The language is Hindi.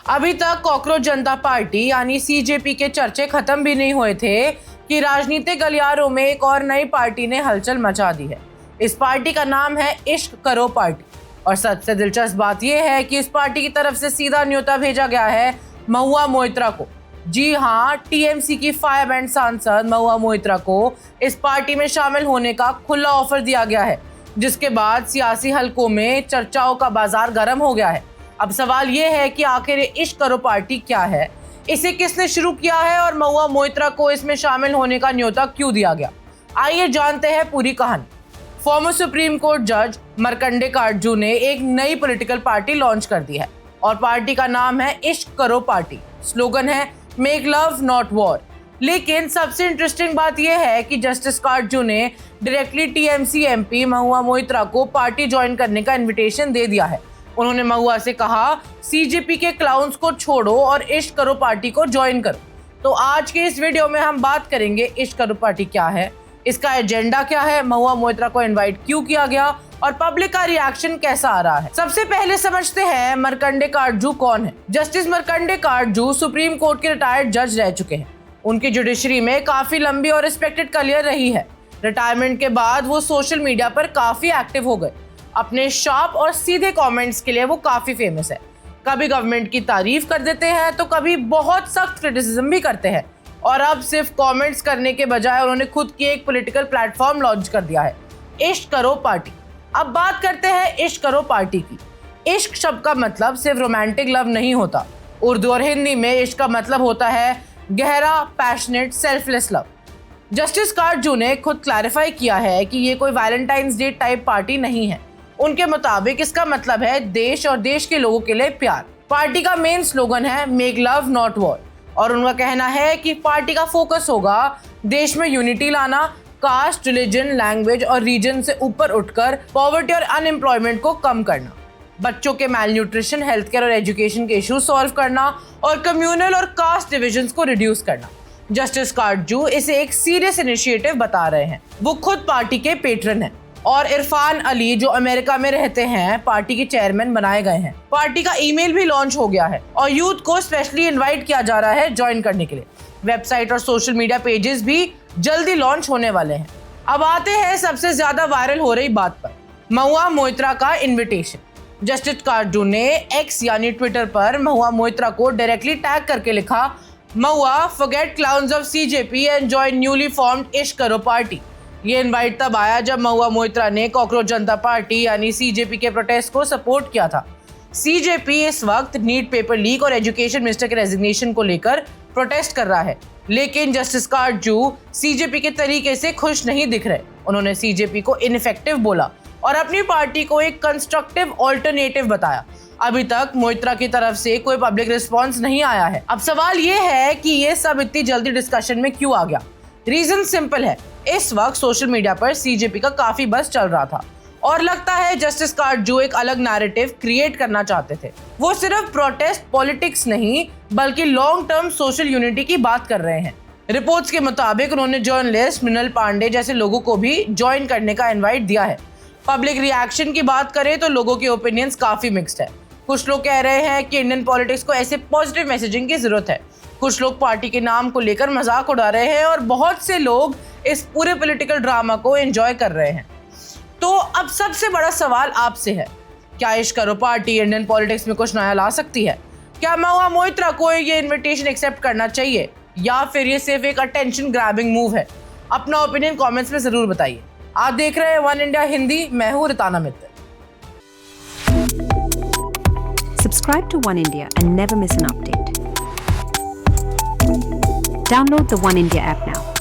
अभी तक कॉकरोच जनता पार्टी यानी सीजेपी के चर्चे खत्म भी नहीं हुए थे कि राजनीतिक गलियारों में एक और नई पार्टी ने हलचल मचा दी है। इस पार्टी का नाम है इश्क करो पार्टी। और सबसे दिलचस्प बात यह है कि इस पार्टी की तरफ से सीधा न्योता भेजा गया है महुआ मोइत्रा को। जी हाँ, टीएमसी की फायर बैंड सांसद महुआ मोइत्रा को इस पार्टी में शामिल होने का खुला ऑफर दिया गया है, जिसके बाद सियासी हलकों में चर्चाओं का बाजार गर्म हो गया है। अब सवाल ये है कि आखिर इश्क करो पार्टी क्या है, इसे किसने शुरू किया है और महुआ मोइत्रा को इसमें शामिल होने का न्योता क्यों दिया गया। आइए जानते हैं पूरी कहानी। फॉर्मर सुप्रीम कोर्ट जज मार्कंडे काटजू ने एक नई पॉलिटिकल पार्टी लॉन्च कर दी है और पार्टी का नाम है इश्क करो पार्टी। स्लोगन है मेक लव नॉट वॉर। लेकिन सबसे इंटरेस्टिंग बात यह है कि जस्टिस काटजू ने directly TMC MP Mahua Moitra को पार्टी ज्वाइन करने का इन्विटेशन दे दिया है। उन्होंने महुआ से कहा सीजेपी के क्लाउन्स को छोड़ो और इश्क करो पार्टी को ज्वाइन करो। तो आज के इस वीडियो में हम बात करेंगे इश्क करो पार्टी क्या है, इसका एजेंडा क्या है, महुआ मोइत्रा को इनवाइट क्यों किया गया और पब्लिक का रिएक्शन कैसा आ रहा है। सबसे पहले समझते हैं मार्कंडे काटजू कौन है। Justice Markandey Katju supreme court के रिटायर्ड जज रह चुके हैं। उनकी जुडिशरी में काफी लंबी और रिस्पेक्टेड करियर रही है। रिटायरमेंट के बाद वो सोशल मीडिया पर काफी एक्टिव हो गए। अपने शार्प और सीधे कमेंट्स के लिए वो काफी फेमस है। कभी गवर्नमेंट की तारीफ कर देते हैं तो कभी बहुत सख्त क्रिटिसिज्म भी करते हैं। और अब सिर्फ कमेंट्स करने के बजाय उन्होंने खुद की एक पॉलिटिकल प्लेटफॉर्म लॉन्च कर दिया है, इश्क करो पार्टी। अब बात करते हैं इश्क करो पार्टी की। इश्क शब्द का मतलब सिर्फ रोमांटिक लव नहीं होता। उर्दू और हिंदी में इश्क का मतलब होता है गहरा, passionate, selfless love. Justice Katju ने खुद क्लैरिफाई किया है कि ये कोई वैलेंटाइंस डे टाइप पार्टी नहीं है। उनके मुताबिक इसका मतलब है देश और देश के लोगों के लिए प्यार। पार्टी का मेन स्लोगन है मेक लव नॉट वॉर और उनका कहना है कि पार्टी का फोकस होगा देश में यूनिटी लाना, कास्ट, रिलीजन, लैंग्वेज और रीजन से ऊपर उठकर पॉवर्टी और अनएम्प्लॉयमेंट को कम करना, बच्चों के मेल न्यूट्रिशन, हेल्थ केयर और एजुकेशन के इश्यूज सॉल्व करना और कम्युनल और कास्ट डिविजन्स को रिड्यूस करना। जस्टिस काटजू इसे एक सीरियस इनिशिएटिव बता रहे हैं। वो खुद पार्टी के पेट्रन हैं और इरफान अली जो अमेरिका में रहते हैं पार्टी के चेयरमैन बनाए गए हैं। पार्टी का ईमेल भी लॉन्च हो गया है और यूथ को स्पेशली इनवाइट किया जा रहा है ज्वाइन करने के लिए। वेबसाइट और सोशल मीडिया पेजेस भी जल्दी लॉन्च होने वाले हैं। अब आते हैं सबसे ज्यादा वायरल हो रही बात पर, महुआ मोइत्रा का इन्विटेशन। जस्टिस काटजू ने एक्स यानी ट्विटर पर महुआ मोइत्रा को डायरेक्टली टैग करके लिखा, Mahua forget clowns of CJP and join newly formed Ishq Karo party. ये इनवाइट तब आया जब महुआ मोइत्रा ने कॉकरोच जनता पार्टी यानी सीजेपी के प्रोटेस्ट को सपोर्ट किया था। सीजेपी इस वक्त नीट पेपर लीक और एजुकेशन मिनिस्टर के रेजिग्नेशन को लेकर प्रोटेस्ट कर रहा है। लेकिन जस्टिस काटजू सीजेपी के तरीके से खुश नहीं दिख रहे। उन्होंने सीजेपी को इनफेक्टिव बोला और अपनी पार्टी को एक कंस्ट्रक्टिव ऑल्टरनेटिव बताया। अभी तक मोइत्रा की तरफ से कोई पब्लिक रिस्पॉन्स नहीं आया है। अब सवाल ये है कि ये सब इतनी जल्दी डिस्कशन में क्यों आ गया। रीजन सिंपल है, इस वक्त सोशल मीडिया पर सीजेपी का काफी बज़ चल रहा था और लगता है जस्टिस काटजू एक अलग नैरेटिव क्रिएट करना चाहते थे। वो सिर्फ प्रोटेस्ट पॉलिटिक्स नहीं बल्कि लॉन्ग टर्म सोशल यूनिटी की बात कर रहे हैं। रिपोर्ट्स के मुताबिक उन्होंने जर्नलिस्ट मृणाल पांडे जैसे लोगों को भी ज्वाइन करने का इनवाइट दिया है। पब्लिक रिएक्शन की बात करें तो लोगों के ओपिनियंस काफी मिक्स्ड है। कुछ लोग कह रहे हैं कि इंडियन पॉलिटिक्स को ऐसे पॉजिटिव मैसेजिंग की जरूरत है। कुछ लोग पार्टी के नाम को लेकर मजाक उड़ा रहे हैं और बहुत से लोग इस पूरे पॉलिटिकल ड्रामा को एंजॉय कर रहे हैं। तो अब सबसे बड़ा सवाल आपसे है, क्या इश्क करो पार्टी इंडियन पॉलिटिक्स में कुछ नया ला सकती है? क्या महुआ मोइत्रा को ये इनविटेशन एक्सेप्ट करना चाहिए या फिर ये सिर्फ एक अटेंशन ग्रैबिंग मूव है? अपना ओपिनियन कमेंट्स में जरूर बताइए। आप देख रहे हैं वन इंडिया हिंदी, मैं हूँ रिताना Mittal. Subscribe to One India and never miss an update. Download the One India app now.